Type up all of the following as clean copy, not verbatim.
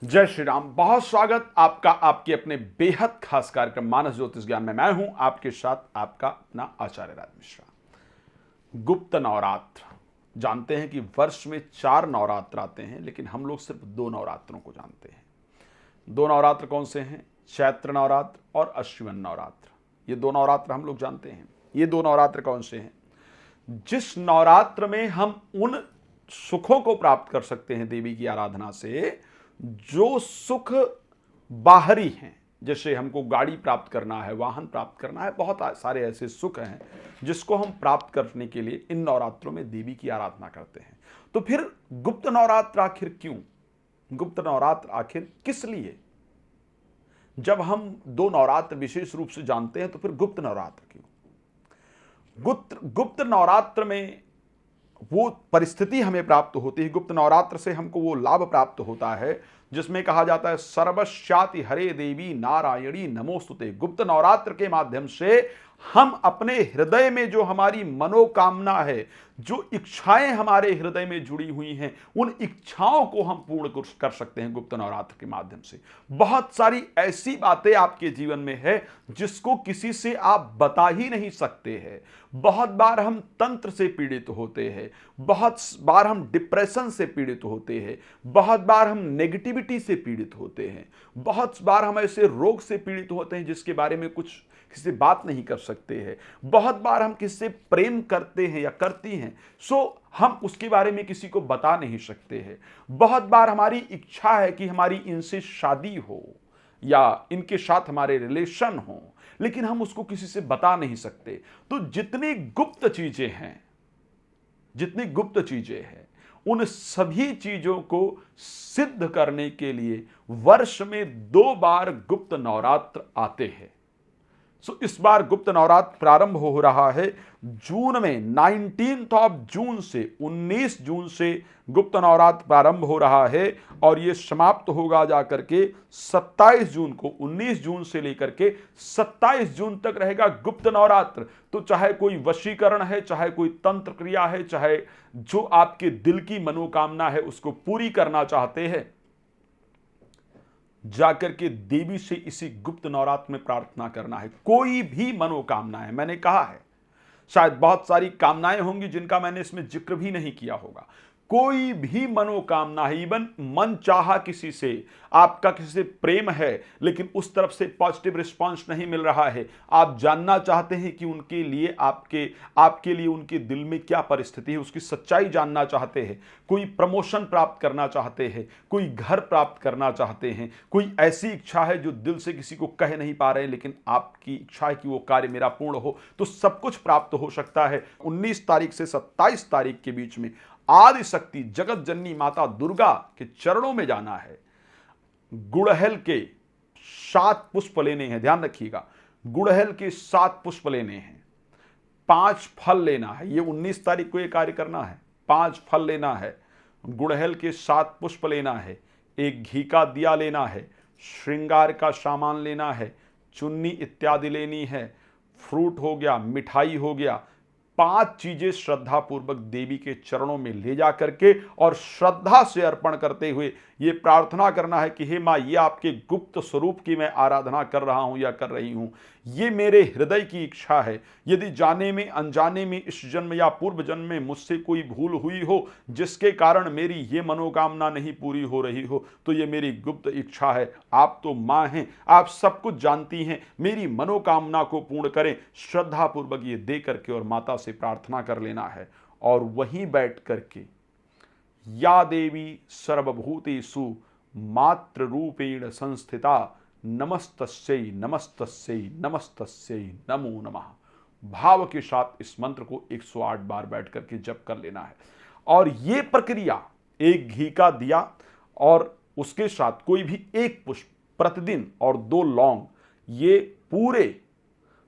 जय श्री राम। बहुत स्वागत आपका आपके अपने बेहद खास कार्यक्रम मानस ज्योतिष ज्ञान में। मैं हूं आपके साथ आपका अपना आचार्य राज मिश्रा। गुप्त नवरात्र, जानते हैं कि वर्ष में 4 नवरात्र आते हैं, लेकिन हम लोग सिर्फ 2 नवरात्रों को जानते हैं। 2 नवरात्र कौन से हैं? चैत्र नवरात्र और अश्विन नवरात्र। ये 2 नवरात्र हम लोग जानते हैं। ये 2 नवरात्र कौन से हैं? जिस नवरात्र में हम उन सुखों को प्राप्त कर सकते हैं देवी की आराधना से, जो सुख बाहरी हैं। जैसे हमको गाड़ी प्राप्त करना है, वाहन प्राप्त करना है, बहुत सारे ऐसे सुख हैं जिसको हम प्राप्त करने के लिए इन नवरात्रों में देवी की आराधना करते हैं। तो फिर गुप्त नवरात्र आखिर क्यों? गुप्त नवरात्र आखिर किस लिए? जब हम 2 नवरात्र विशेष रूप से जानते हैं, तो फिर गुप्त नवरात्र क्यों? गुप्त नवरात्र में वो परिस्थिति हमें प्राप्त होती है, गुप्त नवरात्र से हमको वो लाभ प्राप्त होता है जिसमें कहा जाता है सर्वस्याति हरे देवी नारायणी नमोस्तुते। गुप्त नवरात्र के माध्यम से हम अपने हृदय में जो हमारी मनोकामना है, जो इच्छाएं हमारे हृदय में जुड़ी हुई हैं, उन इच्छाओं को हम पूर्ण कर सकते हैं गुप्त नवरात्र के माध्यम से। बहुत सारी ऐसी बातें आपके जीवन में है जिसको किसी से आप बता ही नहीं सकते हैं। बहुत बार हम तंत्र से पीड़ित होते हैं, बहुत बार हम डिप्रेशन से पीड़ित होते हैं, बहुत बार हम नेगेटिविटी से पीड़ित होते हैं, बहुत बार हम ऐसे रोग से पीड़ित होते हैं जिसके बारे में कुछ किसी से बात नहीं कर सकते हैं। बहुत बार हम किसी से प्रेम करते हैं या करती हैं, सो हम उसके बारे में किसी को बता नहीं सकते हैं। बहुत बार हमारी इच्छा है कि हमारी इनसे शादी हो या इनके साथ हमारे रिलेशन हो, लेकिन हम उसको किसी से बता नहीं सकते। तो जितनी गुप्त चीजें हैं, उन सभी चीजों को सिद्ध करने के लिए वर्ष में 2 बार गुप्त नवरात्र आते हैं। सो इस बार गुप्त नवरात्र प्रारंभ हो रहा है जून में, 19 जून से 19 जून से गुप्त नवरात्र प्रारंभ हो रहा है और ये समाप्त होगा जाकर के 27 जून को। 19 जून से लेकर के 27 जून तक रहेगा गुप्त नवरात्र। तो चाहे कोई वशीकरण है, चाहे कोई तंत्र क्रिया है, चाहे जो आपके दिल की मनोकामना है उसको पूरी करना चाहते हैं, जाकर के देवी से इसी गुप्त नवरात्र में प्रार्थना करना है। कोई भी मनोकामना है, मैंने कहा है शायद बहुत सारी कामनाएं होंगी जिनका मैंने इसमें जिक्र भी नहीं किया होगा। कोई भी मनोकामना है, इवन मन चाहा किसी से, आपका किसी से प्रेम है लेकिन उस तरफ से पॉजिटिव रिस्पांस नहीं मिल रहा है, आप जानना चाहते हैं कि उनके लिए आपके लिए उनके दिल में क्या परिस्थिति है, उसकी सच्चाई जानना चाहते हैं, कोई प्रमोशन प्राप्त करना चाहते हैं, कोई घर प्राप्त करना चाहते हैं, कोई ऐसी इच्छा है जो दिल से किसी को कह नहीं पा रहे हैं, लेकिन आपकी इच्छा है कि वो कार्य मेरा पूर्ण हो, तो सब कुछ प्राप्त हो सकता है। 19 तारीख से 27 तारीख के बीच में आदि शक्ति जगत जननी माता दुर्गा के चरणों में जाना है। गुड़हल के 7 पुष्प लेने हैं, ध्यान रखिएगा, गुड़हल के 7 पुष्प लेने हैं, 5 फल लेना है। ये 19 तारीख को ये कार्य करना है। 5 फल लेना है, गुड़हल के 7 पुष्प लेना है, एक घी का दिया लेना है, श्रृंगार का सामान लेना है, चुन्नी इत्यादि लेनी है, फ्रूट हो गया, मिठाई हो गया, 5 चीजें श्रद्धा पूर्वक देवी के चरणों में ले जा करके और श्रद्धा से अर्पण करते हुए ये प्रार्थना करना है कि हे माँ, ये आपके गुप्त स्वरूप की मैं आराधना कर रहा हूं या कर रही हूं, ये मेरे हृदय की इच्छा है। यदि जाने में अनजाने में इस जन्म या पूर्व जन्म में मुझसे कोई भूल हुई हो जिसके कारण मेरी ये मनोकामना नहीं पूरी हो रही हो, तो ये मेरी गुप्त इच्छा है। आप तो माँ हैं, आप सब कुछ जानती हैं, मेरी मनोकामना को पूर्ण करें। श्रद्धा पूर्वक ये दे करके और माता से प्रार्थना कर लेना है और वहीं बैठ करके या देवी सर्वभूतेषु मातृ रूपेण संस्थिता नमस्तस्यै नमस्तस्यै नमस्तस्यै नमो नमः, भाव के साथ इस मंत्र को 108 बार बैठ करके जप कर लेना है। और ये प्रक्रिया, एक घी का दिया और उसके साथ कोई भी एक पुष्प प्रतिदिन और 2 लौंग, ये पूरे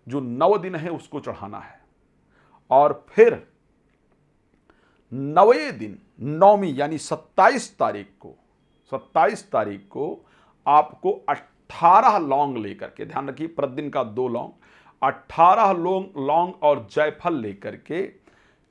जो 9 दिन है उसको चढ़ाना है। और फिर 9वें दिन, 9वीं यानी 27 तारीख को आपको 18 लौंग लेकर के, ध्यान रखिए प्रतिदिन का 2 लौंग, 18 लौंग और जायफल लेकर के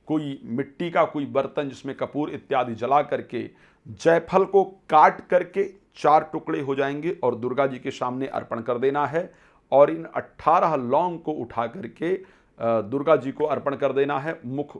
कोई मिट्टी का कोई बर्तन जिसमें कपूर इत्यादि जला करके जायफल को काट करके 4 टुकड़े हो जाएंगे और दुर्गा जी के सामने अर्पण कर देना है। और इन 18 लौंग को उठा करके दुर्गा जी को अर्पण कर देना है। मुख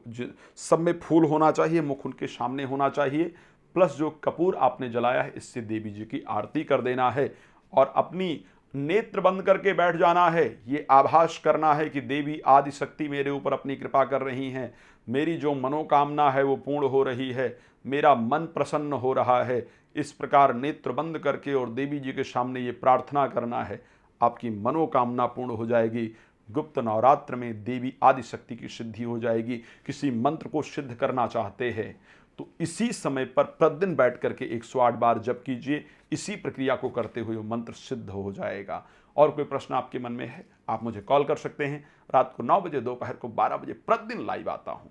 सब में फूल होना चाहिए, मुख उनके सामने होना चाहिए, प्लस जो कपूर आपने जलाया है इससे देवी जी की आरती कर देना है और अपनी नेत्र बंद करके बैठ जाना है। ये आभास करना है कि देवी आदि शक्ति मेरे ऊपर अपनी कृपा कर रही हैं, मेरी जो मनोकामना है वो पूर्ण हो रही है, मेरा मन प्रसन्न हो रहा है। इस प्रकार नेत्र बंद करके और देवी जी के सामने ये प्रार्थना करना है, आपकी मनोकामना पूर्ण हो जाएगी। गुप्त नवरात्र में देवी आदि शक्ति की सिद्धि हो जाएगी। किसी मंत्र को सिद्ध करना चाहते हैं तो इसी समय पर प्रतिदिन बैठ करके 108 बार जप कीजिए। इसी प्रक्रिया को करते हुए वो मंत्र सिद्ध हो जाएगा। और कोई प्रश्न आपके मन में है आप मुझे कॉल कर सकते हैं। रात को 9 बजे, दोपहर को 12 बजे प्रतिदिन लाइव आता हूँ।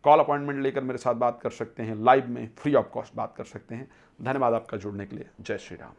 कॉल अपॉइंटमेंट लेकर मेरे साथ बात कर सकते हैं, लाइव में फ्री ऑफ कॉस्ट बात कर सकते हैं। धन्यवाद आपका जुड़ने के लिए। जय श्री राम।